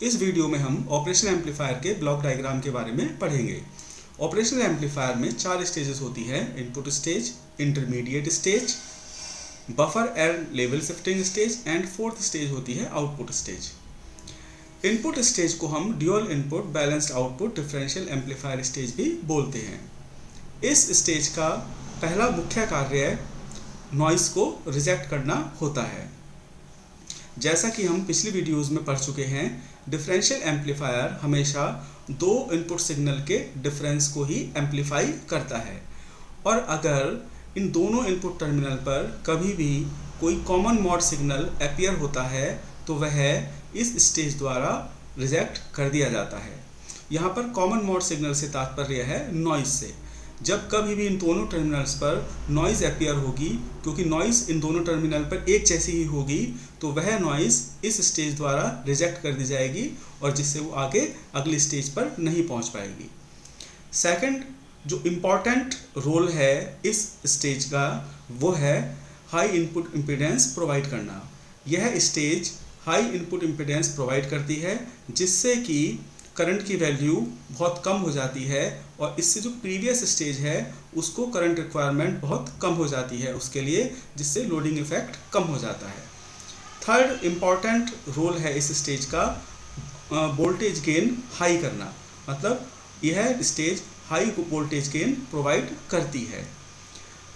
इस वीडियो में हम ऑपरेशनल एम्पलीफायर के ब्लॉक डायग्राम के बारे में पढ़ेंगे। ऑपरेशनल एम्पलीफायर में 4 स्टेजेस होती है, input stage, intermediate stage, buffer and level shifting stage and 4th stage होती है आउटपुट स्टेज। इनपुट स्टेज को हम dual input balanced output differential amplifier stage भी बोलते हैं। इस स्टेज का पहला मुख्य कार्य नॉइस को रिजेक्ट करना होता है। जैसा कि हम पिछली वीडियोस में पढ़ चुके हैं, डिफरेंशियल एम्पलीफायर हमेशा 2 इनपुट सिग्नल के डिफरेंस को ही एम्पलीफाई करता है, और अगर इन दोनों इनपुट टर्मिनल पर कभी भी कोई कॉमन मोड सिग्नल अपीयर होता है तो वह इस स्टेज द्वारा रिजेक्ट कर दिया जाता है। यहाँ पर कॉमन मोड सिग्नल से तात्पर्य है नॉइज से। जब कभी भी इन दोनों टर्मिनल्स पर नॉइज़ अपीयर होगी, क्योंकि नॉइज़ इन दोनों टर्मिनल पर एक जैसी ही होगी, तो वह नॉइज़ इस स्टेज द्वारा रिजेक्ट कर दी जाएगी और जिससे वो आगे अगली स्टेज पर नहीं पहुंच पाएगी। सेकंड जो इम्पॉर्टेंट रोल है इस स्टेज का, वो है हाई इनपुट इम्पीडेंस प्रोवाइड करना। यह stage high input impedance provide करती है, जिससे कि करंट की वैल्यू बहुत कम हो जाती है और इससे जो प्रीवियस स्टेज है उसको करंट रिक्वायरमेंट बहुत कम हो जाती है उसके लिए, जिससे लोडिंग इफेक्ट कम हो जाता है। थर्ड इम्पॉर्टेंट रोल है इस स्टेज का वोल्टेज गेन हाई करना, मतलब यह stage high voltage gain provide करती है।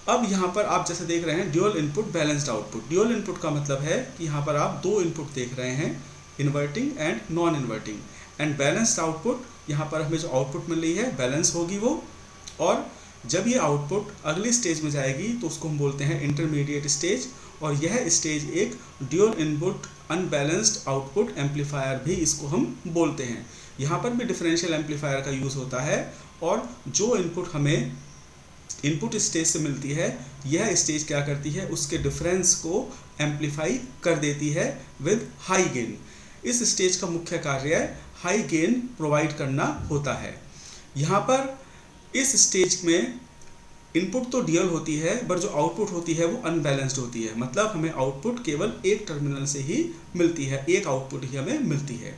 अब यहाँ पर आप जैसे देख रहे हैं dual input balanced output. Dual input का मतलब है कि यहाँ पर आप 2 इनपुट देख रहे हैं, inverting and non inverting. And balanced output, यहाँ पर हमें जो आउटपुट मिल रही है बैलेंस होगी वो, और जब ये आउटपुट अगली स्टेज में जाएगी तो उसको हम बोलते हैं इंटरमीडिएट स्टेज, और यह स्टेज एक dual input unbalanced output amplifier भी इसको हम बोलते हैं। यहाँ पर भी डिफरेंशियल एम्पलीफायर का यूज़ होता है, और जो इनपुट हमें इनपुट स्टेज से मिलती है यह स्टेज क्या करती है, उसके डिफरेंस को एम्पलीफाई कर देती है विद हाई गेन। इस स्टेज का मुख्य कार्य हाई गेन प्रोवाइड करना होता है। यहाँ पर इस स्टेज में इनपुट तो ड्यूअल होती है, पर जो आउटपुट होती है वो अनबैलेंस्ड होती है, मतलब हमें आउटपुट केवल एक टर्मिनल से ही मिलती है, एक आउटपुट ही हमें मिलती है।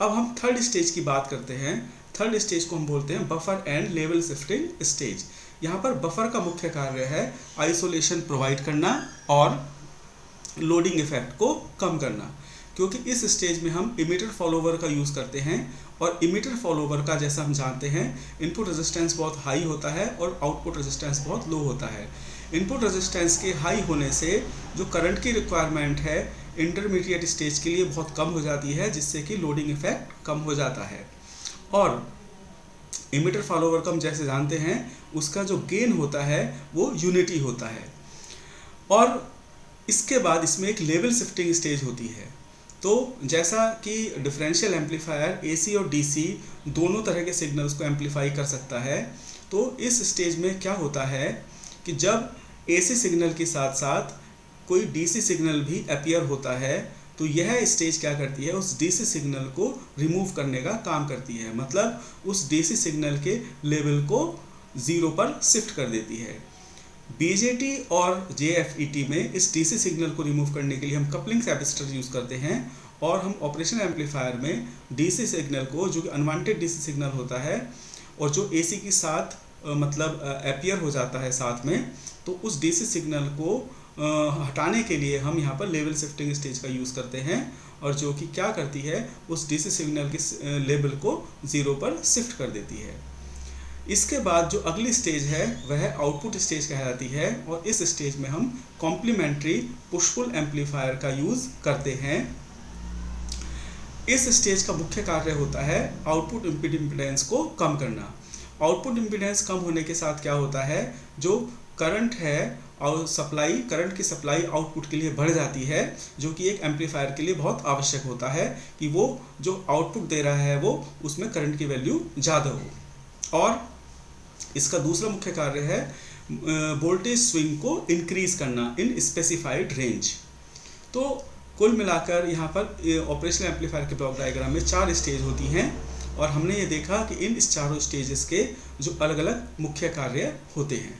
अब हम थर्ड स्टेज की बात करते हैं। थर्ड स्टेज को हम बोलते हैं buffer and level shifting stage. यहाँ पर बफर का मुख्य कार्य है आइसोलेशन प्रोवाइड करना और लोडिंग इफेक्ट को कम करना, क्योंकि इस स्टेज में हम इमीटर फॉलोवर का यूज़ करते हैं, और इमीटर फॉलोवर का जैसा हम जानते हैं इनपुट रेजिस्टेंस बहुत हाई होता है और आउटपुट रेजिस्टेंस बहुत लो होता है। इनपुट रेजिस्टेंस के हाई होने से जो करंट की रिक्वायरमेंट है इंटरमीडिएट स्टेज के लिए बहुत कम हो जाती है, जिससे कि लोडिंग इफेक्ट कम हो जाता है। और इमीटर फॉलोवर का हम जैसे जानते हैं उसका जो गेन होता है वो यूनिटी होता है। और इसके बाद इसमें एक लेवल शिफ्टिंग स्टेज होती है। तो जैसा कि डिफरेंशियल एम्पलीफायर एसी और डीसी दोनों तरह के सिग्नल्स को एम्पलीफाई कर सकता है, तो इस स्टेज में क्या होता है कि जब एसी सिग्नल के साथ साथ कोई डीसी सिग्नल भी अपीयर होता है तो यह स्टेज क्या करती है, उस डीसी सिग्नल को रिमूव करने का काम करती है, मतलब उस डीसी सिग्नल के लेवल को 0 पर शिफ्ट कर देती है। बीजेटी और जेएफईटी में इस डीसी सिग्नल को रिमूव करने के लिए हम कपलिंग कैपेसिटर यूज़ करते हैं, और हम ऑपरेशनल एम्पलीफायर में डीसी सिग्नल को, जो कि अनवांटेड डीसी सिग्नल होता है और जो एसी के साथ मतलब अपीयर हो जाता है साथ में, तो उस डीसी सिग्नल को हटाने के लिए हम यहाँ पर लेवल शिफ्टिंग स्टेज का यूज़ करते हैं, और जो कि क्या करती है उस डीसी सिग्नल के लेवल को 0 पर शिफ्ट कर देती है। इसके बाद जो अगली स्टेज है वह आउटपुट स्टेज कहलाती है, और इस स्टेज में हम कॉम्प्लीमेंट्री पुश पुल एम्पलीफायर का यूज़ करते हैं। इस स्टेज का मुख्य कार्य होता है आउटपुट इम्पीडेंस को कम करना। आउटपुट इम्पीडेंस कम होने के साथ क्या होता है, जो करंट है और करंट की सप्लाई आउटपुट के लिए बढ़ जाती है, जो कि एक एम्पलीफायर के लिए बहुत आवश्यक होता है कि वो जो आउटपुट दे रहा है वो उसमें करंट की वैल्यू ज़्यादा हो। और इसका दूसरा मुख्य कार्य है वोल्टेज स्विंग को इंक्रीज करना इन स्पेसिफाइड रेंज। तो कुल मिलाकर यहाँ पर ऑपरेशनल एम्पलीफायर के ब्लॉक डायग्राम में 4 स्टेज होती हैं, और हमने ये देखा कि इन 4 स्टेजेस के जो अलग अलग मुख्य कार्य होते हैं।